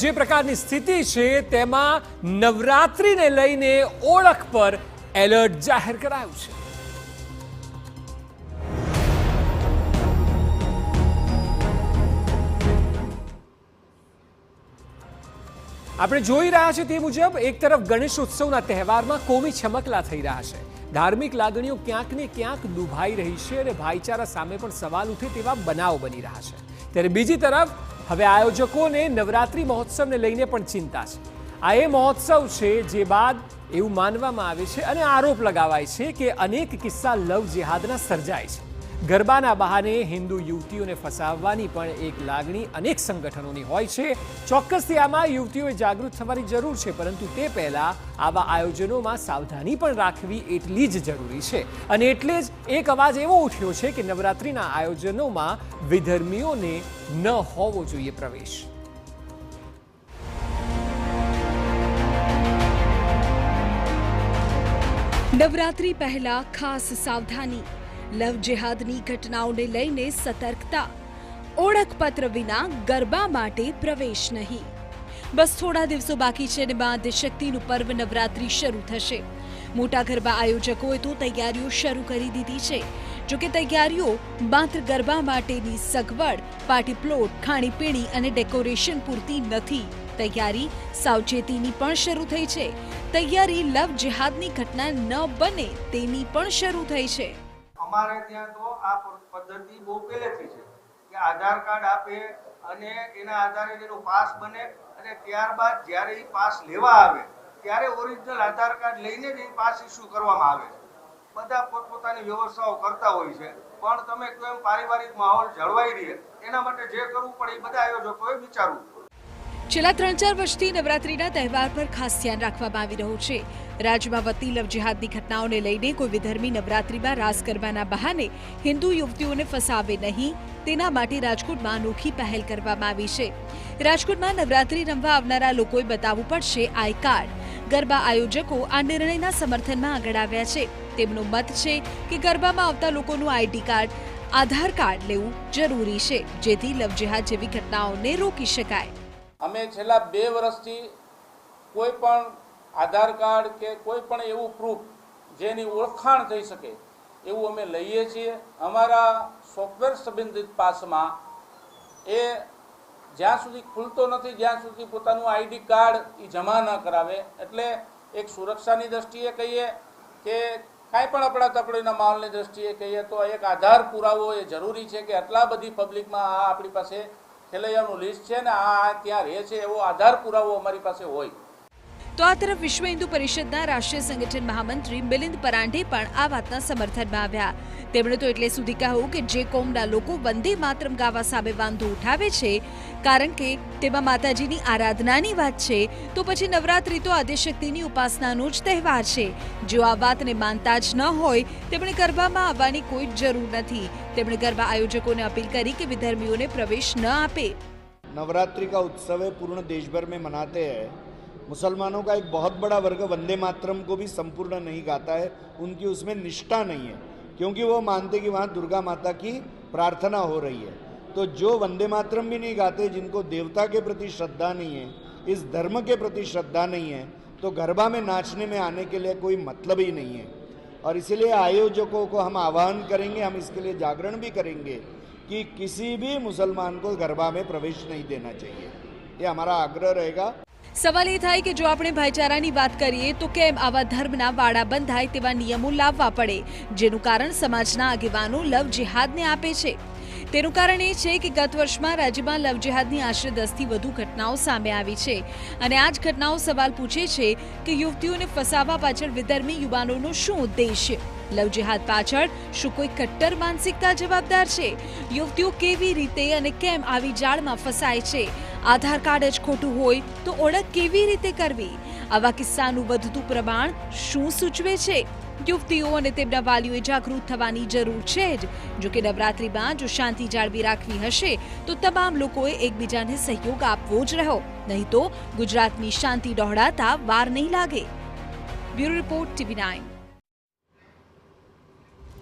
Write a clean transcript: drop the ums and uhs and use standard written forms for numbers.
જે પ્રકારની સ્થિતિ છે તેમાં નવરાત્રિને લઈને ઓળખ પર એલર્ટ જાહેર કરાયું છે। આપણે જોઈ રહ્યા છીએ તે મુજબ એક તરફ ગણેશ ઉત્સવના તહેવારમાં કોમી છમકલા થઈ રહ્યા છે, ધાર્મિક લાગણીઓ ક્યાંક ને ક્યાંક દુભાઈ રહી છે અને ભાઈચારા સામે પણ સવાલ ઉઠે તેવા બનાવો બની રહ્યા છે। ત્યારે બીજી તરફ હવે આયોજકોને નવરાત્રિ મહોત્સવને લઈને પણ ચિંતા છે। આ એ મહોત્સવ છે જે બાદ એવું માનવામાં આવે છે અને આરોપ લગાવાય છે કે અનેક કિસ્સા લવ જેહાદના સર્જાય છે। ગરબાના બહાને હિન્દુ યુવતીઓને ફસાવવાની પણ એક લાગણી અનેક સંગઠનોની હોય છે। ચોક્કસથી આમાં યુવતીઓએ જાગૃત થવાની જરૂર છે, પરંતુ તે પહેલા આવા આયોજનોમાં સાવધાની પણ રાખવી એટલી જ જરૂરી છે અને એટલે જ એક અવાજ એવો ઉઠ્યો છે કે નવરાત્રિના આયોજનોમાં વિધર્મીઓને ન હોવો જોઈએ પ્રવેશ। નવરાત્રી પહેલા ખાસ સાવધાની, લવ જેહાદની ઘટનાઓને લઈને સતર્કતા, ઓળખપત્ર વિના ગરબા માટે પ્રવેશ નહીં। બસ થોડા દિવસો બાકી છે અને બાદ શક્તિનું પર્વ નવરાત્રી શરૂ થશે। મોટા ગરબા આયોજકોએ તો તૈયારીઓ શરૂ કરી દીધી છે। જોકે તૈયારીઓ માત્ર ગરબા માટેની સગવડ, પાર્ટી પ્લોટ, ખાણીપીણી અને ડેકોરેશન પૂરતી નથી। તૈયારી સાવચેતીની પણ શરૂ થઈ છે। તૈયારી લવ જેહાદની ઘટના ન બને તેની પણ શરૂ થઈ છે। અમારે ત્યાં તો આ પદ્ધતિ બહુ પહેલેથી છે કે આધાર કાર્ડ આપે અને એના આધારે એનો પાસ બને અને ત્યારબાદ જ્યારે એ પાસ લેવા આવે ત્યારે ઓરિજિનલ આધાર કાર્ડ લઈને જ એ પાસ ઇસ્યુ કરવામાં આવે છે। બધા પોતપોતાની વ્યવસ્થાઓ કરતા હોય છે, પણ તમે કેમ પારિવારિક માહોલ જળવાઈ રહે એના માટે જે કરવું પડે એ બધા આયોજકોએ વિચારવું પડે। છેલ્લા 3-4 વર્ષથી નવરાત્રીના તહેવાર પર ખાસ ધ્યાન રાખવામાં આવી રહ્યું છે। રાજ્યમાં વધતી લવ જેહાદની ઘટનાઓને લઈને કોઈ વિધર્મી નવરાત્રીમાં રાસ ગરબાના બહાને હિન્દુ યુવતીઓને ફસાવે નહીં, તેના માટે રાજકોટમાં અનોખી પહેલ કરવામાં આવી છે। રાજકોટમાં નવરાત્રી રમવા આવનારા લોકોએ બતાવવું પડશે આઈ કાર્ડ। ગરબા આયોજકો આ નિર્ણયના સમર્થનમાં આગળ આવ્યા છે। તેમનો મત છે કે ગરબામાં આવતા લોકોનું આઈડી કાર્ડ, આધાર કાર્ડ લેવું જરૂરી છે, જેથી લવ જેહાદ જેવી ઘટનાઓને રોકી શકાય। અમે છેલ્લા 2 વર્ષથી કોઈ પણ આધાર કાર્ડ કે કોઈ પણ એવું પ્રૂફ જેની ઓળખાણ થઈ શકે એવું અમે લઈએ છીએ। અમારા સોફ્ટવેર સંબંધિત પાસમાં એ જ્યાં સુધી ખુલતો નથી જ્યાં સુધી પોતાનું આઈડી કાર્ડ એ જમા ન કરાવે, એટલે એક સુરક્ષાની દ્રષ્ટિએ કહીએ કે કાંઈ પણ અફડાતફડીના માહોલની દ્રષ્ટિએ કહીએ તો એક આધાર પુરાવો એ જરૂરી છે કે આટલા બધી પબ્લિકમાં આ આપણી પાસે ખેલૈયાનું લિસ્ટ છે ને આ ત્યાં રહે છે એવો આધાર પુરાવો અમારી પાસે હોય। તો આ તરફ વિશ્વ હિન્દુ પરિષદના રાષ્ટ્રીય સંગઠન મહામંત્રી મિલિંદ પરાંડે પણ આ વાતના સમર્થનમાં આવ્યા। તેમણે તો એટલે સુધી કહ્યું કે જે કોમના લોકો વંદે માતરમ ગાવા સામે વાંધો ઉઠાવે છે કારણ કે તેમાં માતાજીની આરાધનાની વાત છે, તો પછી નવરાત્રી તો આદ્યશક્તિની ઉપાસનાનો જ તહેવાર છે। જો આ વાતને માનતા જ ન હોય તેમણે ગરબામાં આવવાની કોઈ જરૂર નથી। તેમણે ગરબા આયોજકોને અપીલ કરી કે વિધર્મીઓને પ્રવેશ ન આપે। नवरात्रि का उत्सव है, पूर्ण देश भर में मनाते हैं। मुसलमानों का एक बहुत बड़ा वर्ग वंदे मातरम को भी संपूर्ण नहीं गाता है, उनकी उसमें निष्ठा नहीं है, क्योंकि वो मानते कि वहाँ दुर्गा माता की प्रार्थना हो रही है। तो जो वंदे मातरम भी नहीं गाते, जिनको देवता के प्रति श्रद्धा नहीं है, इस धर्म के प्रति श्रद्धा नहीं है, तो गरबा में नाचने में आने के लिए कोई मतलब ही नहीं है। और इसीलिए आयोजकों को हम आह्वान करेंगे, हम इसके लिए जागरण भी करेंगे कि किसी भी मुसलमान को गरबा में प्रवेश नहीं देना चाहिए। ये हमारा आग्रह रहेगा। સવાલ એ થાય કે જો આપણે ભાઈચારાની વાત કરીએ તો કેમ આવા ધર્મના વાડા બંધાય તેવા નિયમો લાવવા પડે, જેનું કારણ સમાજના આગેવાનો લવ જેહાદને આપે છે। તેનું કારણ એ છે કે ગત વર્ષમાં રાજ્યમાં લવ જેહાદની આશરે 10થી વધુ ઘટનાઓ સામે આવી છે અને આ જ ઘટનાઓ સવાલ પૂછે છે કે યુવતીઓને ફસાવવા પાછળ વિધર્મી યુવાનોનો શું ઉદ્દેશ્ય? લવ જેહાદ પાછળ શું કોઈ કટ્ટર માનસિકતા જવાબદાર છે? યુવતીઓ કેવી રીતે અને કેમ આવી જાળમાં ફસાય છે? આધાર કાર્ડ જ ખોટું હોય તો ઓળખ કેવી રીતે કરવી? આવા કિસ્સાનું વધતું પ્રમાણ શું સૂચવે છે? યુવતીઓ અને તેમના વાલીઓએ જાગૃત થવાની જરૂર છે જ। જો કે નવરાત્રીમાં જો શાંતિ જાળવી રાખવી હશે તો તમામ લોકોએ એકબીજાને સહયોગ આપવો જ રહ્યો, નહીં તો ગુજરાતની શાંતિ દોહડાતા વાર નહીં લાગે। Bureau report TV9।